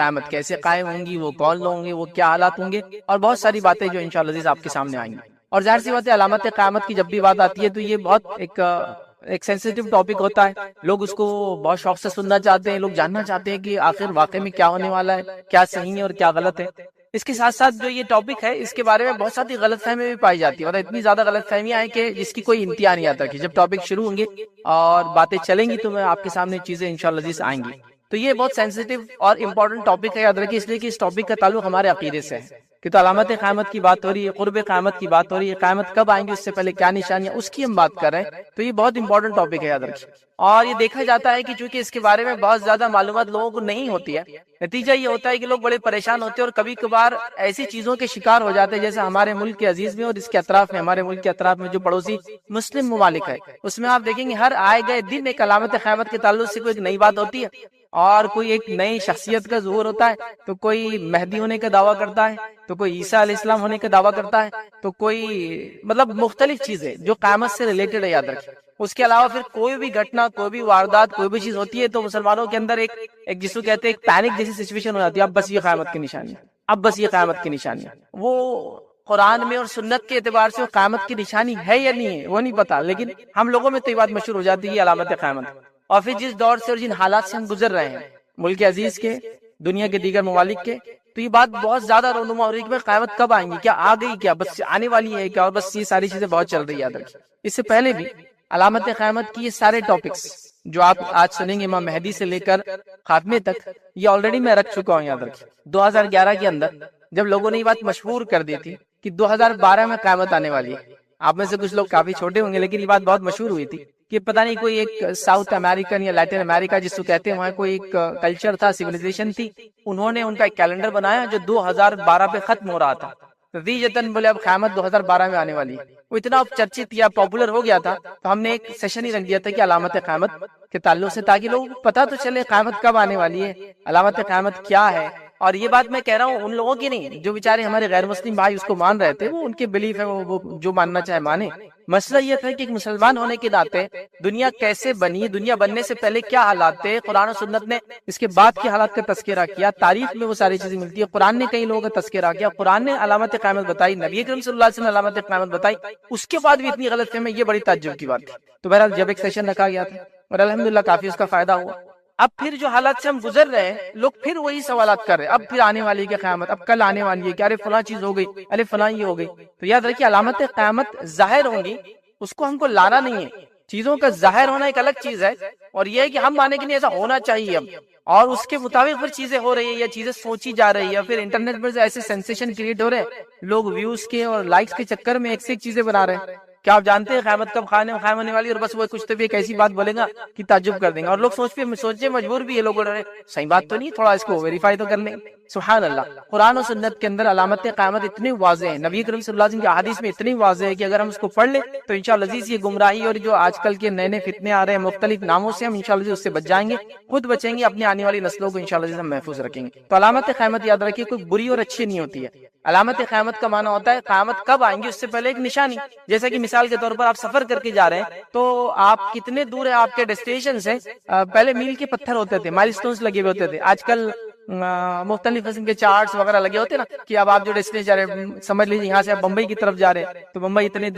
قیامت کیسے قائم ہوں گی، وہ کون لوگ ہوں گے، وہ کیا حالات ہوں گے، اور بہت ساری باتیں جو انشاءاللہ عزیز آپ کے سامنے آئیں گی۔ اور ظاہر سی بات ہے علامت قیامت کی جب بھی بات آتی ہے تو یہ بہت ایک سینسیٹیو ٹاپک ہوتا ہے، لوگ اس کو بہت شوق سے سننا چاہتے ہیں، لوگ جاننا چاہتے ہیں کہ آخر واقعے میں کیا ہونے والا ہے، کیا صحیح ہے اور کیا غلط ہے۔ اس کے ساتھ ساتھ جو یہ ٹاپک ہے اس کے بارے میں بہت ساری غلط فہمی بھی پائی جاتی ہے، اور اتنی زیادہ غلط فہمیاں ہیں کہ جس کی کوئی انتہا نہیں آتا کہ جب ٹاپک شروع ہوں گے اور باتیں چلیں گی تو میں آپ کے سامنے چیزیں انشاءاللہ عزیز آئیں گی۔ تو یہ بہت سینسیٹیو اور امپورٹنٹ ٹاپک ہے، یاد رکھیے، اس لیے کہ اس ٹاپک کا تعلق ہمارے عقیدے سے ہے کہ تو علامت قیامت کی بات ہو رہی ہے، قرب قیامت کی بات ہو رہی ہے، قیامت کب آئیں گی، اس سے پہلے کیا نشانیاں، اس کی ہم بات کر رہے ہیں۔ تو یہ بہت امپورٹنٹ ٹاپک ہے، یاد رکھیے۔ اور یہ دیکھا جاتا ہے کہ چونکہ اس کے بارے میں بہت زیادہ معلومات لوگوں کو نہیں ہوتی ہے، نتیجہ یہ ہوتا ہے کہ لوگ بڑے پریشان ہوتے ہیں اور کبھی کبھار ایسی چیزوں کے شکار ہو جاتے ہیں جیسے ہمارے ملک کے عزیز میں اور اس کے اطراف میں، ہمارے ملک کے اطراف میں جو پڑوسی مسلم ممالک ہے، اس میں آپ دیکھیں گے ہر آئے گئے دن ایک علامت قیامت کے تعلق سے کوئی ایک نئی بات ہوتی ہے، اور کوئی ایک نئی شخصیت کا ظہور ہوتا ہے، تو کوئی مہدی ہونے کا دعویٰ کرتا ہے، تو کوئی عیسیٰ علیہ السلام ہونے کا دعویٰ کرتا ہے، تو کوئی مطلب مختلف چیزیں جو قیامت سے ریلیٹڈ ہے، یاد رکھیں۔ اس کے علاوہ پھر کوئی بھی گھٹنا، کوئی بھی واردات، کوئی بھی چیز ہوتی ہے تو مسلمانوں کے اندر ایک جس کو کہتے ہیں ایک پینک جیسی سچویشن ہو جاتی ہے، اب بس یہ قیامت کی نشانی ہے، اب بس یہ قیامت کی نشانی ہے۔ وہ قرآن میں اور سنت کے اعتبار سے وہ قیامت کی نشانی ہے یا نہیں ہے وہ نہیں پتا، لیکن ہم لوگوں میں تو یہ بات مشہور ہو جاتی ہے علامت قیامت۔ اور پھر جس دور سے اور جن حالات سے ہم گزر رہے ہیں، ملک عزیز کے، دنیا کے دیگر ممالک کے، تو یہ بات بہت زیادہ رونما ہو رہی ہے کہ قیامت کب آئیں گی، کیا آ گئی، کیا بس آنے والی ہے کیا، اور بس یہ ساری چیزیں بہت چل رہی ہے، یاد رکھیں۔ اس سے پہلے بھی علامت قیامت کی یہ سارے ٹاپکس جو آپ آج سنیں گے امام مہدی سے لے کر خاتمے تک، یہ آلریڈی میں رکھ چکا ہوں، یاد رکھیں۔ 2011 کے اندر جب لوگوں نے یہ بات مشہور کر دی تھی کہ 2012 میں قیامت آنے والی ہے، آپ میں سے کچھ لوگ کافی چھوٹے ہوں گے لیکن یہ بات بہت مشہور ہوئی تھی کہ پتہ نہیں کوئی ایک ساؤتھ امریکن یا لیٹن امریکہ جس کو کہتے ہیں، وہاں کوئی ایک کلچر تھا، سیویلائزیشن تھی، انہوں نے ان کا ایک کیلنڈر بنایا جو 2012 پہ ختم ہو رہا تھا، نتیجتاً بولے اب قیامت 2012 میں آنے والی ہے۔ وہ اتنا چرچت یا پاپولر ہو گیا تھا تو ہم نے ایک سیشن ہی رکھ دیا تھا کہ علامت قیامت کے تعلق سے، تاکہ لوگوں کو پتہ تو چلے قیامت کب آنے والی ہے، علامت قیامت کیا ہے۔ اور یہ بات میں کہہ رہا ہوں ان لوگوں کی نہیں جو بیچارے ہمارے غیر مسلم بھائی اس کو مان رہے تھے، وہ ان کے بلیف ہے، وہ جو ماننا چاہے مانے۔ مسئلہ یہ تھا کہ ایک مسلمان ہونے کے ناطے دنیا کیسے بنی، دنیا بننے سے پہلے کیا حالات تھے، قرآن و سنت نے اس کے بعد کے حالات کا تذکرہ کیا، تاریخ میں وہ ساری چیزیں ملتی ہے، قرآن نے کئی لوگوں کا تذکرہ کیا، قرآن نے علامت قیامت بتائی، نبی کریم صلی اللہ علیہ وسلم نے علامت قیامت بتائی، اس کے بعد بھی اتنی غلط فہمی، یہ بڑی تعجب کی بات تھی۔ تو بہرحال جب ایک سیشن رکھا گیا تھا اور الحمدللہ کافی اس کا فائدہ ہوا۔ اب پھر جو حالات سے ہم گزر رہے ہیں، لوگ پھر وہی سوالات کر رہے ہیں، اب پھر آنے والی ہے قیامت، اب کل آنے والی ہے، کہ ارے فلاں چیز ہو گئی، ارے فلاں یہ ہو گئی۔ تو یاد رکھیے علامت قیامت ظاہر ہوں گی، اس کو ہم کو لانا نہیں ہے، چیزوں کا ظاہر ہونا ایک الگ چیز ہے، اور یہ ہے کہ ہم مانے کہ نہیں ایسا ہونا چاہیے اب، اور اس کے مطابق پھر چیزیں ہو رہی ہے یا چیزیں سوچی جا رہی ہے، پھر انٹرنیٹ پر ایسے سینسیشن کریٹ ہو رہے ہیں، لوگ ویوز کے اور لائکس کے چکر میں ایک سے ایک چیزیں بنا رہے ہیں۔ کیا آپ جانتے ہیں قیامت کب قائم ہونے والی ہے، اور بس وہ کچھ تو بھی ایک ایسی بات بولے گا کہ تعجب کر دیں گے، اور لوگ سوچنے مجبور بھی ہے، لوگ رہے صحیح بات تو نہیں، تھوڑا اس کو ویریفائی تو کر لیں۔ سبحان اللہ، قرآن و سنت کے اندر علامت قیامت اتنی واضح ہے، نبی کریم صلی اللہ علیہ وسلم کی احادیث میں اتنی واضح ہے کہ اگر ہم اس کو پڑھ لیں تو انشاءاللہ عزیز یہ گمراہی اور جو آج کل کے نئے نئے فتنے آ رہے ہیں مختلف ناموں سے، ہم انشاءاللہ عزیز اس سے بچ جائیں گے، خود بچیں گے، اپنی آنے والی نسلوں کو انشاءاللہ عزیز ہم محفوظ رکھیں گے۔ تو علامت قیامت یاد رکھیے کوئی بری اور اچھی نہیں ہوتی ہے، علامت قیامت کا معنی ہوتا ہے قیامت کب آئیں گی اس سے پہلے ایک نشانی، جیسا کہ مثال کے طور پر آپ سفر کر کے جا رہے ہیں تو آپ کتنے دور ہیں آپ کے ڈیسٹینیشن سے، پہلے میل کے پتھر ہوتے تھے، مائل سٹونز لگے ہوئے ہوتے تھے، آج کل مختلف قسم کے چارٹس وغیرہ لگے ہوتے ہیں نا، کہ اب آپ جو ڈیسٹینیشن جا رہے ہیں، سمجھ لیجیے یہاں سے آپ بمبئی کی طرف جا رہے ہیں تو بمبئی اتنے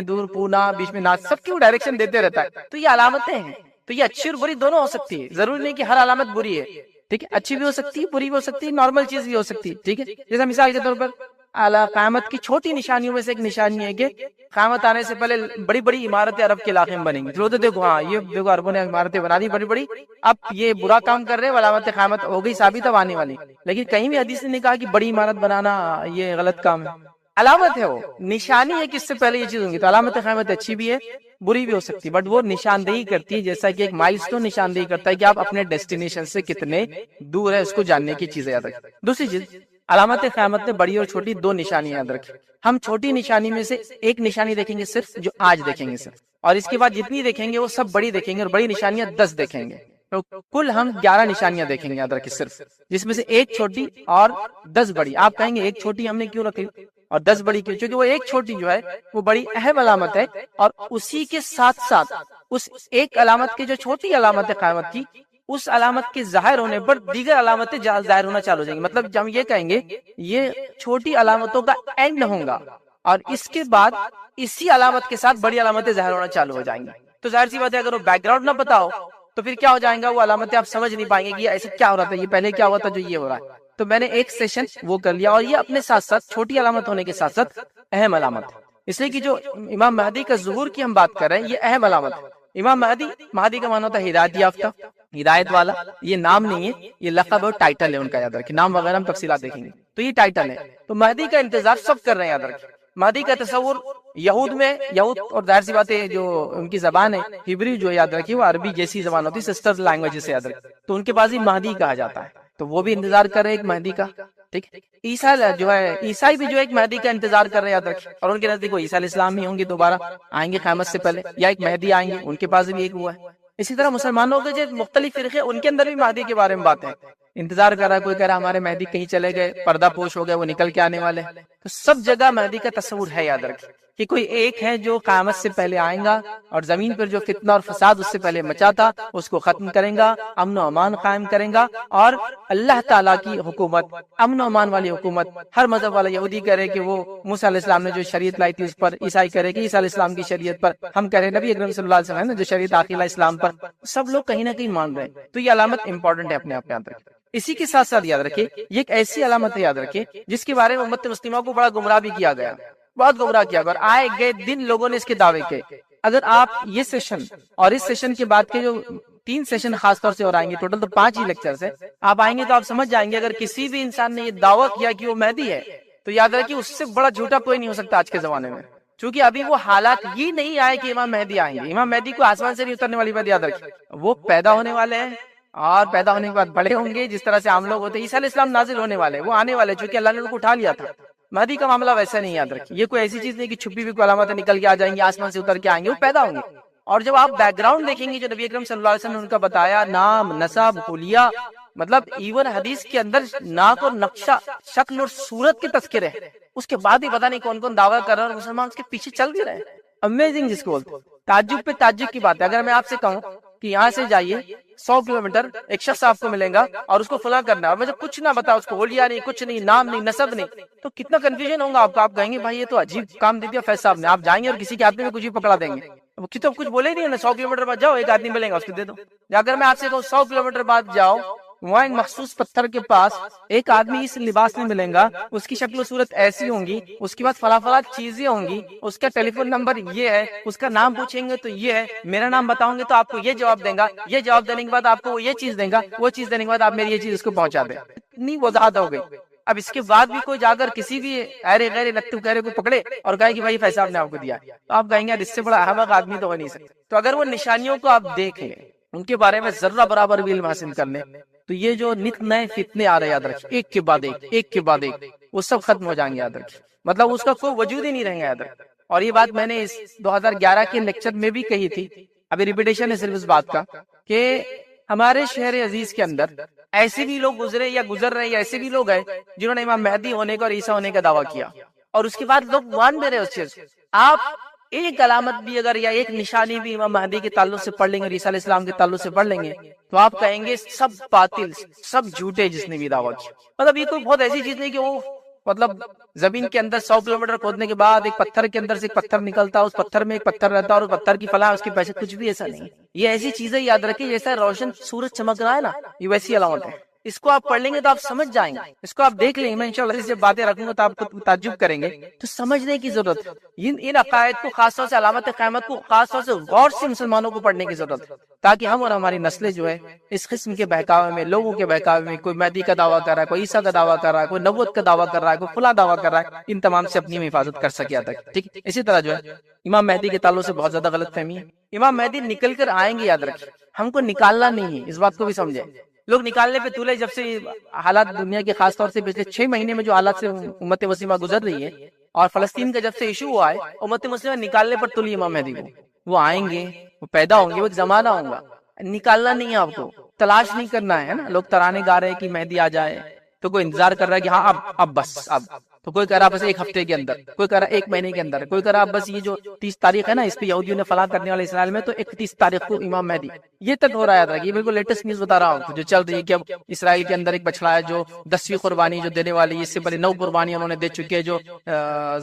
دور، پونا بیچ میں ناس، سب کی وہ ڈائریکشن دیتے رہتا ہے۔ تو یہ علامتیں ہیں، تو یہ اچھی اور بری دونوں ہو سکتی ہے، ضروری نہیں کہ ہر علامت بری ہے، ٹھیک ہے، اچھی بھی ہو سکتی ہے، بری بھی ہو سکتی ہے، نارمل چیز بھی ہو سکتی ہے، ٹھیک ہے۔ جیسا مثال کے طور پر قیامت کی چھوٹی نشانیوں میں سے ایک نشانی ہے کہ قیامت آنے سے پہلے بڑی بڑی عمارتیں عرب کے علاقے میں بنیں گی، تو دیکھو ہاں یہ دیکھو عربوں نے عمارتیں بنا دی بڑی بڑی، اب یہ برا کام کر رہے ہیں، علامت قیامت ہو گئی ثابت اب آنے والی، لیکن کہیں بھی حدیث نے نہیں کہا کہ بڑی عمارت بنانا یہ غلط کام ہے، علامت ہے، وہ نشانی ہے کہ اس سے پہلے یہ چیز ہوں گی۔ تو علامت قیامت اچھی بھی ہے بری بھی ہو سکتی ہے، بٹ وہ نشاندہی کرتی ہے، جیسا کہ ایک مائلسٹون نشاندہی کرتا ہے کہ آپ اپنے ڈیسٹینیشن سے کتنے دور ہے، اس کو جاننے کی چیزیں یاد رکھیں۔ دوسری چیز، علامت قیامت نے بڑی اور چھوٹی دو نشانیاں یاد رکھی، ہم چھوٹی نشانی میں سے ایک نشانی دیکھیں گے صرف، جو آج دیکھیں گے صرف، اور اس کے بعد جتنی دیکھیں گے وہ سب بڑی دیکھیں گے، اور بڑی نشانیاں 10 دیکھیں گے، تو کل ہم 11 نشانیاں دیکھیں گے یاد رکھیں صرف، جس میں سے ایک چھوٹی اور 10 بڑی۔ آپ کہیں گے ایک چھوٹی ہم نے کیوں رکھی اور 10 بڑی کیوں؟ کیونکہ وہ ایک چھوٹی جو ہے وہ بڑی اہم علامت ہے، اور اسی کے ساتھ ساتھ اس ایک علامت کے جو چھوٹی علامت ہے قیامت کی، اس علامت کے ظاہر ہونے پر دیگر علامتیں ظاہر ہونا چالو ہو جائیں گی. مطلب ہم یہ کہیں گے یہ چھوٹی علامتوں کا اینڈ ہوگا اور اس کے بعد اسی علامت کے ساتھ بڑی علامتیں ظاہر ہونا چالو ہو جائیں گی. تو ظاہر سی بات ہے اگر وہ بیک گراؤنڈ نہ پتا ہو تو پھر کیا ہو جائے گا, وہ علامتیں آپ سمجھ نہیں پائیں گے کہ یہ ایسے کیا ہو رہا تھا, یہ پہلے کیا ہوا تھا جو یہ ہو رہا ہے. تو میں نے ایک سیشن وہ کر لیا, اور یہ اپنے ساتھ ساتھ چھوٹی علامت ہونے کے ساتھ ساتھ اہم علامت ہے, اس لیے کہ جو امام مہدی کا ظہور کی ہم بات کر رہے ہیں یہ اہم علامت ہے. امام مہدی کا معنی ہوتا ہے ہدایت یافتہ, ہدایت والا. یہ نام نہیں ہے, یہ لقب اور ٹائٹل ہے ان کا, یاد رکھیں. نام وغیرہ ہم تفصیلات دیکھیں گے, تو یہ ٹائٹل ہے. تو مہدی کا انتظار سب کر رہے ہیں, یاد رکھیں. مہدی کا تصور یہود اور ظاہر سی بات ہے جو ان کی زبان ہے ہبری جو یاد رکھیے وہ عربی جیسی زبان ہوتی ہے, سسٹر لینگویج سے یاد رکھیں, تو ان کے پاس ہی مہدی کہا جاتا ہے. تو وہ بھی انتظار کر رہے ہیں ایک مہدی کا. ٹھیک, عیسائی بھی جو ایک مہدی کا انتظار کر رہے ہیں, یاد رکھیں. اور ان کے نزدیک وہ عیسیٰ علیہ السلام ہی ہوں گے, دوبارہ آئیں گے قیامت سے پہلے, یا ایک مہدی آئیں گے, ان کے پاس بھی ایک ہوا ہے. اسی طرح مسلمانوں کے جو مختلف فرقے ان کے اندر بھی مہدی کے بارے میں باتیں انتظار کر رہا ہے. کوئی کہہ رہا ہمارے مہدی کہیں چلے گئے, پردہ پوش ہو گئے, وہ نکل کے آنے والے. تو سب جگہ مہدی کا تصور ہے, یاد رکھیں کہ کوئی ایک ہے جو قیامت سے پہلے آئیں گا اور زمین پر جو فتنہ اور فساد اس سے پہلے مچا تھا اس کو ختم کریں گا, امن و امان قائم کریں گا, اور اللہ تعالیٰ کی حکومت, امن و امان والی حکومت ہر مذہب والا یہودی کرے کہ وہ موسیٰ علیہ السلام نے جو شریعت لائی تھی اس پر, عیسائی کرے کہ عیسیٰ علیہ السلام کی شریعت پر, ہم کہہ رہے نبی اکرم صلی اللہ علیہ وسلم نے جو شریعت داخلہ اسلام پر, سب لوگ کہیں نہ کہیں مان رہے ہیں. تو یہ علامت امپورٹنٹ ہے, اپنے آپ یاد رکھیں. اسی کے ساتھ ساتھ یاد رکھیں یہ ایک ایسی علامت ہے, یاد رکھیں, جس کے بارے میں امت مسلمہ کو بڑا گمراہ بھی کیا گیا, بہت گمراہ کیا گیا, اور آئے گئے دن لوگوں نے اس کے دعوے کے. اگر آپ یہ سیشن اور اس سیشن کے بعد کے جو 3 سیشن خاص طور سے اور آئیں گے, ٹوٹل تو 5 ہی لیکچرز ہیں, آپ آئیں گے تو آپ سمجھ جائیں گے اگر کسی بھی انسان نے یہ دعویٰ کیا کہ وہ مہدی ہے تو یاد رکھیے اس سے بڑا جھوٹا کوئی نہیں ہو سکتا آج کے زمانے میں, چونکہ ابھی وہ حالات یہ نہیں آئے کہ امام مہدی آئیں گے. امام مہدی کو آسمان سے نہیں اترنے والی بات یاد رکھیں, وہ پیدا ہونے والے ہیں اور پیدا ہونے کے بعد بڑے ہوں گے جس طرح سے عام لوگ ہوتے ہیں. عیسیٰ علیہ السلام نازل ہونے والے, وہ آنے والے, چونکہ اللہ نے ان کو اٹھا لیا تھا. مہدی کا معاملہ ویسا نہیں, یاد رکھیں. یہ کوئی ایسی چیز نہیں کہ چھپی ہوئی کوئی علامتیں نکل کے آ جائیں گی, آسمان سے اتر کے آئیں گے, وہ پیدا ہوں گے. اور جب آپ بیک گراؤنڈ دیکھیں گے جو نبی اکرم صلی اللہ علیہ وسلم نے ان کا بتایا, نام, نسب, حلیہ, مطلب ایون حدیث کے اندر ناک اور نقشہ, شکل اور صورت کے تذکرے, اس کے بعد ہی پتہ نہیں کون کون دعویٰ کر رہا ہے اور مسلمان اس کے پیچھے چل بھی رہے ہیں. امیزنگ جس کو بولتے ہیں, تعجب پہ تعجب کی بات ہے. اگر میں آپ سے کہوں کہ یہاں سے جائیے 100 کلومیٹر ایک شخص آپ کو ملیں گا اور اس کو فلاں کرنا ہے, اور مجھے کچھ نہ بتا, اس کو اولیاء نہیں, کچھ نہیں, نام نہیں, نسب نہیں, تو کتنا کنفیوژن ہوگا آپ کو. آپ کہیں گے بھائی یہ تو عجیب کام دے دیا فیض صاحب نے. آپ جائیں گے اور کسی کے آدمی میں کچھ بھی پکڑا دیں گے, وہ تو کچھ بولے ہی نہیں نا. 100 کلومیٹر بعد جاؤ, ایک آدمی ملیں گا, اس کو دے دو. اگر میں آپ سے کہوں 100 کلومیٹر بعد جاؤ, وہاں ایک مخصوص پتھر کے پاس ایک آدمی اس لباس میں ملیں گا, اس کی شکل و صورت ایسی ہوں گی, اس کے بعد فلاں فلاں چیزیں ہوں گی, اس کا ٹیلی فون نمبر یہ ہے, اس کا نام پوچھیں گے تو یہ ہے, میرا نام بتاؤں گے تو آپ کو یہ جواب دیں گا, یہ جواب دینے کے بعد آپ کو وہ یہ چیز دیں گا, وہ چیز دینے کے بعد آپ میری یہ چیز اس کو پہنچا دیں. اتنی وضاحت ہو گئی. اب اس کے بعد بھی کوئی جا کر کسی بھی ایرے غیر لتو کہرے کو پکڑے اور کہے کہ بھائی فیض صاحب نے آپ کو دیا, تو آپ کہیں گے اس سے بڑا احمق آدمی تو ہو نہیں سکتا. تو اگر وہ نشانیوں کو آپ دیکھ لیں, ان کے بارے میں ذرہ برابر بھی علم حاصل کر لیں, تو یہ جو نت نئے فتنے آ رہے, یاد رکھیں, ایک کے بعد ایک, ایک کے بعد ایک, وہ سب ختم ہو جائیں گے, یاد رکھیں. مطلب اس کا کوئی وجود ہی نہیں رہیں گا, یاد رکھیں. اور یہ بات میں نے اس 2011 کے لیکچر میں بھی کہی تھی, ابھی ریپیٹیشن ہے صرف اس بات کا, کہ ہمارے شہر عزیز کے اندر ایسے بھی لوگ گزرے یا گزر رہے, یا ایسے بھی لوگ ہیں جنہوں نے امام مہدی ہونے کا اور عیسیٰ ہونے کا دعویٰ کیا, اور اس کے بعد لوگ مان بھی رہے اس چیز. آپ ایک علامت بھی اگر یا ایک نشانی بھی امام مہدی کے تعلق سے پڑھ لیں گے, عیسیٰ علیہ السلام کے تعلق سے پڑھ لیں گے, تو آپ کہیں گے سب باطل, سب جھوٹے جس نے بھی دعویٰ کیا. مطلب یہ کوئی بہت ایسی چیز نہیں کہ وہ مطلب زمین کے اندر 100 کلومیٹر کھودنے کے بعد ایک پتھر کے اندر سے ایک پتھر نکلتا, اس پتھر میں ایک پتھر رہتا اور اس پتھر کی فلاں اس کے پیچھے, کچھ بھی ایسا نہیں. یہ ایسی چیزیں یاد رکھیں جیسا روشن سورج چمک رہا ہے نا, یہ ویسی علامت ہے. اس کو آپ پڑھ لیں گے تو آپ سمجھ جائیں گے, اس کو آپ دیکھ لیں گے. میں انشاءاللہ سے باتیں رکھوں گا تو آپ کو تعجب کریں گے. تو سمجھنے کی ضرورت ہے ان عقائد کو, خاص طور سے علامت قیامت کو خاص طور سے غور سے مسلمانوں کو پڑھنے کی ضرورت ہے, تاکہ ہم اور ہماری نسلیں جو ہے اس قسم کے بہکاوے میں, لوگوں کے بہکاوے میں, کوئی مہدی کا دعویٰ کر رہا ہے, کوئی عیسیٰ کا دعویٰ کر رہا ہے, کوئی نبوت کا دعویٰ کر رہا ہے, کوئی فلاں دعویٰ کر رہا ہے, ان تمام سے اپنی حفاظت کر سکے تک. ٹھیک, اسی طرح جو ہے امام مہدی کے تعلق سے بہت زیادہ غلط فہمی ہے. امام مہدی نکل کر آئیں گے, یاد رکھیں, ہم کو نکالنا نہیں ہے, اس بات کو بھی سمجھیں. لوگ نکالنے پہ تولے, جب سے حالات دنیا کے خاص طور سے پچھلے 6 مہینے میں جو حالات سے امت مسلمہ گزر رہی ہے, اور فلسطین کا جب سے ایشو ہوا ہے, امت مسلمہ نکالنے پر تلی امام مہدی کو. وہ آئیں گے, وہ پیدا ہوں گے, وہ ایک زمانہ ہوگا. نکالنا نہیں ہے آپ کو, تلاش نہیں کرنا ہے نا. لوگ ترانے گا رہے ہیں کہ مہدی آ جائے, تو کوئی انتظار کر رہا ہے کہ ہاں اب بس, اب تو کوئی کہہ رہا بس ایک ہفتے کے اندر، کوئی کہہ رہا ایک مہینے کے اندر، کوئی کہہ رہا بس یہ جو 30 تاریخ ہے نا اس پہ یہودیوں نے فلاں کرنے والے اسرائیل میں، تو 31 تاریخ کو امام مہدی، یہ تک ہو رہا تھا. یہ بالکل لیٹسٹ نیوز بتا رہا ہوں جو چل رہی ہے کہ اب اسرائیل کے اندر ایک بچڑا ہے جو 10ویں قربانی جو دینے والی، اس سے پہلے 9 قربانی انہوں نے دے چکے ہیں، جو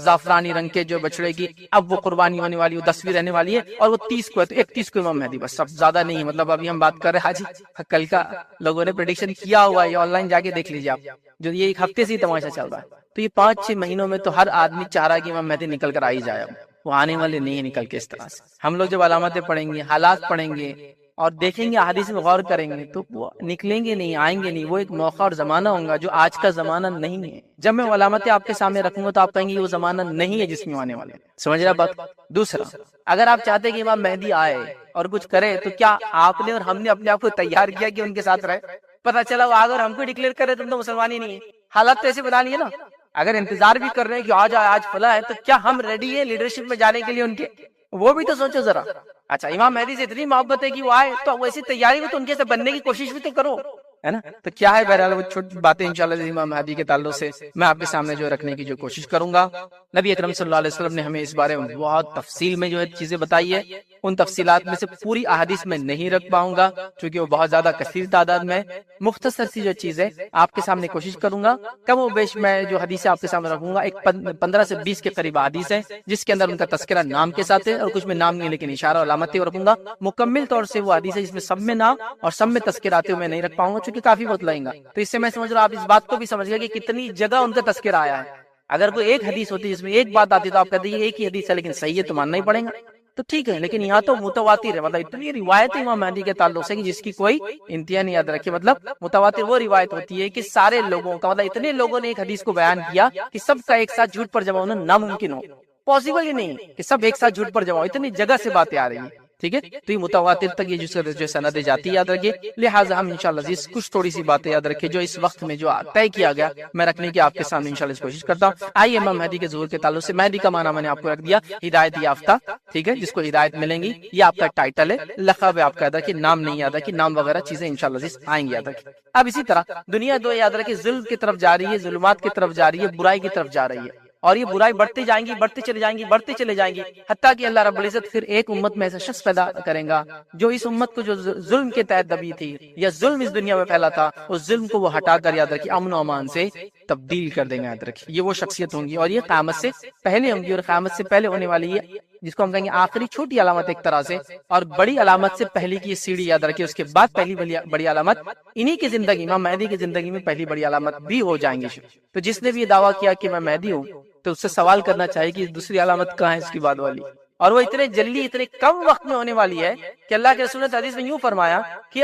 زعفرانی رنگ کے جو بچڑے کی اب وہ قربانی ہونے والی، وہ 10ویں رہنے والی ہے، اور وہ 30 کو ہے، تو 31 کو امام مہدی. بس اب زیادہ نہیں ہے، مطلب ابھی ہم بات کر رہے ہیں حاجی کل کا لوگوں نے پریڈکشن کیا ہوا ہے، یہ آن لائن جا کے دیکھ لیجیے آپ، جو یہ ایک ہفتے سے ہی تماشا چل رہا ہے. تو یہ 5-6 مہینوں میں تو ہر آدمی چاہ رہا ہے کہ امام مہدی نکل کر آ ہی جائے. اب وہ آنے والے نہیں نکل کے اس طرح سے. ہم لوگ جب علامتیں پڑھیں گے، حالات پڑھیں گے اور دیکھیں گے، احادیث میں غور کریں گے، تو وہ نکلیں گے نہیں، آئیں گے نہیں. وہ ایک موقع اور زمانہ ہوگا جو آج کا زمانہ نہیں ہے. جب میں علامتیں آپ کے سامنے رکھوں گا تو آپ کہیں گے وہ زمانہ نہیں ہے جس میں آنے والے. سمجھ رہا بات؟ دوسرا، اگر آپ چاہتے کہ امام مہدی آئے اور کچھ کرے، تو کیا آپ نے اور ہم نے اپنے آپ کو تیار کیا کہ ان کے ساتھ رہے؟ پتہ چلا وہ اگر ہم کو ڈکلیئر کرے تم تو مسلمان ہی نہیں ہے. حالات تو ایسے بنا لیے نا. اگر انتظار بھی کر رہے ہیں کہ آج آج فلاں ہے، تو کیا ہم ریڈی ہیں لیڈرشپ میں جانے کے لیے ان کے؟ وہ بھی تو سوچو ذرا. اچھا امام مہدی سے اتنی محبت ہے کہ وہ آئے، تو ویسی تیاری بھی تو ان کے سے بننے کی کوشش بھی تو کرو، ہے نا. تو کیا ہے بہرحال وہ چھوٹی باتیں انشاءاللہ امام مہدی کے تعلق سے میں آپ کے سامنے جو رکھنے کی جو کوشش کروں گا. نبی اکرم صلی اللہ علیہ وسلم نے ہمیں اس بارے میں بہت تفصیل میں جو ہے چیزیں بتائی ہے. ان تفصیلات میں سے پوری احادیث میں نہیں رکھ پاؤں گا کیونکہ وہ بہت زیادہ کثیر تعداد میں. مختصر سی جو چیز ہے آپ کے سامنے کوشش کروں گا. کم و بیش میں جو حدیث آپ کے سامنے رکھوں گا ایک 15 سے 20 کے قریب حدیث ہے جس کے اندر ان کا تذکرہ نام کے ساتھ ہے، اور کچھ میں نام نہیں لیکن اشارہ اور علامتیں رکھوں گا. مکمل طور سے وہ حدیث ہے جس میں سب میں نام اور سب میں تذکرہ آتے ہوئے میں نہیں رکھ پاؤں گا چونکہ کافی وقت لگے گا. تو اس سے میں سمجھ رہا ہوں آپ اس بات کو بھی سمجھ گئے کہ کتنی جگہ ان کا تذکرہ آیا ہے. اگر کوئی ایک حدیث ہوتی جس میں ایک بات آتی تو آپ کہتے ہیں ایک ہی حدیث ہے لیکن صحیح ہے تو ماننا ہی پڑے گا، تو ٹھیک ہے. لیکن یہاں تو متواتر ہے، مطلب اتنی روایت امام مہدی کے تعلق سے کہ جس کی کوئی انتہا نہیں. یاد رکھیے مطلب متواتر وہ روایت ہوتی ہے کہ سارے لوگوں کا، مطلب اتنے لوگوں نے ایک حدیث کو بیان کیا کہ سب کا ایک ساتھ جھوٹ پر جمع ہونا ناممکن ہو. پاسبل ہی نہیں کہ سب ایک ساتھ جھوٹ پر جمع ہو، اتنی جگہ سے باتیں آ رہی ہیں. ٹھیک ہے، تو یہ متواتر تک یہ جو سندیں جاتی یاد رکھیے. لہٰذا ہم انشاءاللہ عزیز کچھ تھوڑی سی باتیں یاد رکھیں جو اس وقت میں جو طے کیا گیا میں رکھنے کی آپ کے سامنے انشاءاللہ کوشش کرتا ہوں. آئیے امام مہدی کے ظہور کے تعلق سے. مہدی کا معنی میں نے آپ کو رکھ دیا ہدایت یافتہ، ٹھیک ہے، جس کو ہدایت ملیں گی. یہ آپ کا ٹائٹل ہے، لقب ہے آپ کا. یاد رکھیے نام نہیں یاد رکھیے، نام وغیرہ چیزیں انشاءاللہ عزیز آئیں گی. یاد رکھیے. اب اسی طرح دنیا دو یاد رکھیے ظلم کی طرف جا رہی ہے، ظلمات کی طرف جا رہی ہے، برائی کی طرف جا رہی ہے، اور یہ برائی بڑھتی جائیں گی، بڑھتے چلے جائیں گی، بڑھتے چلے جائیں گی، حتیٰ کہ اللہ رب العزت پھر ایک امت میں ایسا شخص پیدا کریں گا جو اس امت کو جو ظلم کے تحت دبی تھی یا ظلم اس دنیا میں پھیلا تھا، اس ظلم کو وہ ہٹا کر یاد رکھیے امن و امان سے تبدیل کر دیں گے. یاد رکھیے یہ وہ شخصیت ہوں گی اور یہ قیامت سے پہلے ہوں گی، اور قیامت سے پہلے ہونے والی ہے جس کو ہم کہیں گے آخری چھوٹی علامت ایک طرح سے، اور بڑی علامت سے پہلی کی یہ سیڑھی. یاد رکھیے اس کے بعد پہلی بڑی علامت انہی کی زندگی، امام مہدی کی زندگی میں پہلی بڑی علامت بھی ہو جائیں گی. تو جس نے بھی یہ دعویٰ کیا کہ میں مہدی ہوں تو اس سے سوال کرنا چاہیے کہ دوسری علامت کہاں ہے اس کی بعد والی، اور وہ اتنے جلدی اتنے کم وقت میں ہونے والی ہے کہ اللہ کے رسول نے حدیث میں یوں فرمایا کہ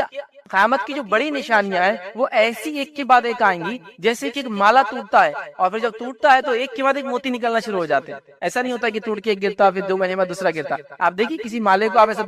قیامت کی جو بڑی نشانیاں ہیں وہ ایسی ایک کے بعد ایک آئیں گی جیسے کہ ایک مالا ٹوٹتا ہے اور پھر جب ٹوٹتا ہے تو ایک کے بعد ایک موتی نکلنا شروع ہو جاتے ہیں. ایسا نہیں ہوتا کہ ٹوٹ کے ایک گرتا پھر 2 مہینے بعد دوسرا گرتا. آپ دیکھیے کسی مالے کو آپ ایسا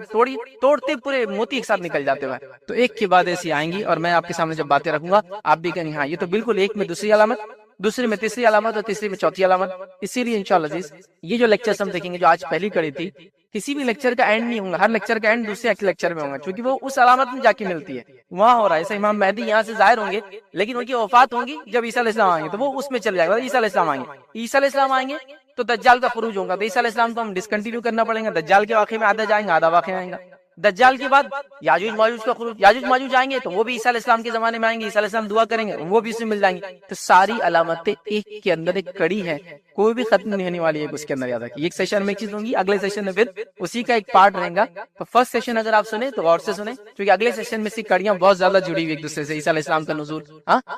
توڑتے پورے موتی ایک ساتھ نکل جاتے ہیں. تو ایک کے بعد ایسی آئیں گی اور میں آپ کے سامنے جب باتیں رکھوں گا آپ بھی کہیں ہاں یہ تو بالکل ایک میں دوسری علامت، دوسری میں تیسری علامت اور تیسری میں چوتھی علامت. اسی لیے انشاءاللہ عزیز یہ جو لیکچرز ہم دیکھیں گے جو آج پہلی کڑی تھی، کسی بھی لیکچر کا اینڈ نہیں ہوگا، ہر لیکچر کا اینڈ دوسرے لیکچر میں ہوگا کیونکہ وہ اس علامت میں جا کے ملتی ہے، وہاں ہو رہا ہے. ایسا امام مہدی یہاں سے ظاہر ہوں گے لیکن ان کی وفات ہوں گی جب عیسیٰ علیہ السلام آئیں گے تو وہ اس میں چل جائے گا. عیسیٰ علیہ السلام آئیں گے، عیسیٰ علیہ السلام آئیں گے تو دجال کا خروج ہوگا، تو عیسیٰ علیہ السلام کو ہم ڈسکنٹینیو کرنا پڑے گا. دجال کے واقعے میں آدھا جائیں گے، آدھا واقعہ آئیں گا. دجال کے بعد یاجوج ماجوج کا خروج، یاجوج ماجوج آئیں گے تو وہ بھی عیسیٰ علیہ السلام کے زمانے میں آئیں گے، عیسیٰ علیہ السلام دعا کریں گے وہ بھی اس میں مل جائیں گے. تو ساری علامتیں ایک کے اندر ایک کڑی ہے، کوئی بھی ختم نہیں ہونے والی ہے اس کے اندر. یاد رکھیے ایک سیشن میں ایک چیز ہوں گی، اگلے سیشن میں پھر اسی کا ایک پارٹ رہے گا. تو فرسٹ سیشن اگر آپ سنیں تو غور سے سنیں کیونکہ اگلے سیشن میں سے کڑیاں بہت زیادہ جڑی ہوئی ایک دوسرے سے. عیسیٰ علیہ السلام کا نزول،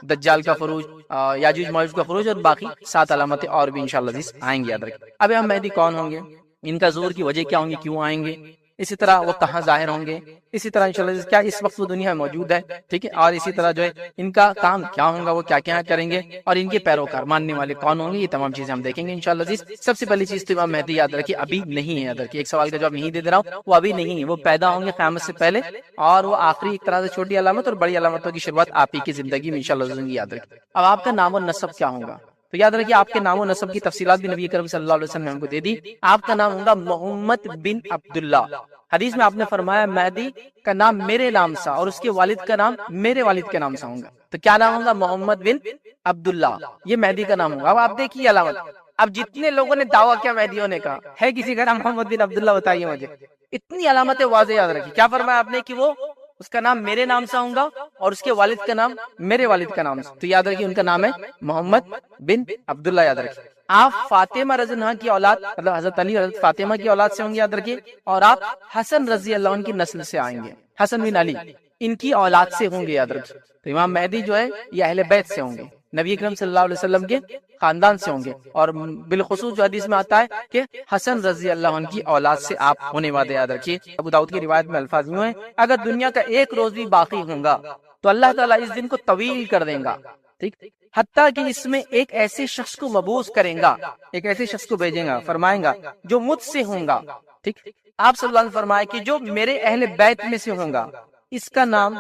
دجال کا خروج، یاجوج ماجوج کا خروج اور باقی 7 علامتیں اور بھی انشاءاللہ آئیں گی. یاد رکھیے اب ہم مہدی کون ہوں گے، ان کا ظہور کی وجہ کیا ہوں گی، کیوں آئیں گے، اسی طرح وہ کہاں ظاہر ہوں گے، اسی طرح انشاءاللہ کیا اس وقت وہ دنیا میں موجود ہے، ٹھیک ہے، اور اسی طرح جو ہے ان کا کام کیا ہوگا، وہ کیا کیا کریں گے، اور ان کے پیروکار ماننے والے کون ہوں گے. یہ تمام چیزیں ہم دیکھیں گے انشاءاللہ عزیز. سب سے پہلی چیز تو امام مہدی یاد رکھیے ابھی نہیں ہے. یاد رکھیے ایک سوال کا جواب نہیں دے رہا ہوں، وہ ابھی نہیں ہے، وہ پیدا ہوں گے قیامت سے پہلے، اور وہ آخری ایک طرح سے چھوٹی علامت اور بڑی علامتوں کی شروعات آپ ہی کی زندگی میں انشاءاللہ ہوگی. یاد رکھیے اب آپ کا نام و نسب کیا ہوگا. تو یاد رکھیے آپ کے نام و نسب کی تفصیلات بھی نبی کریم صلی اللہ علیہ وسلم نے ہم کو دے دی. آپ کا نام ہوگا محمد بن عبداللہ. حدیث میں آپ نے فرمایا مہدی کا نام میرے نام سا اور اس کے والد کا نام میرے والد کے نام سا ہوگا. تو کیا نام ہوگا، محمد بن عبداللہ، یہ مہدی کا نام ہوگا۔ اب آپ دیکھیے علامت، اب جتنے لوگوں نے دعویٰ کیا مہدی ہونے کا، ہے کسی کا نام محمد بن عبداللہ؟ بتائیے مجھے۔ اتنی علامتیں واضح یاد رکھی۔ کیا فرمایا آپ نے کہ وہ اس کا نام میرے نام سے ہوگا اور اس کے والد کا نام میرے والد کا نام سے، تو یاد رکھیے ان کا نام ہے محمد بن عبداللہ، یاد رکھیے۔ آپ فاطمہ رضی اللہ عنہ کی اولاد، مطلب حضرت علی حضرت فاطمہ کی اولاد سے ہوں گے، یاد رکھیے، اور آپ حسن رضی اللہ عنہ کی نسل سے آئیں گے، حسن بن علی ان کی اولاد سے ہوں گے، یاد رکھیے۔ تو امام مہدی جو ہے یہ اہل بیت سے ہوں گے، نبی اکرم صلی اللہ علیہ وسلم کے خاندان سے ہوں گے، اور بالخصوص جو حدیث میں آتا ہے کہ حسن رضی اللہ عنہ کی اولاد سے آپ ہونے والے، یاد رکھیے۔ ابو داؤد کی روایت میں الفاظ یوں ہیں، اگر دنیا کا ایک روز بھی باقی ہوگا تو اللہ تعالیٰ اس دن کو طویل کر دیں گا، ٹھیک، حتیٰ کہ اس میں ایک ایسے شخص کو مبعوث کریں گا، ایک ایسے شخص کو بھیجیں گا، فرمائیں گا جو مجھ سے ہوں گا، ٹھیک۔ آپ صلی اللہ علیہ وسلم فرمائے کہ جو میرے اہل بیت میں سے ہوگا اس کا نام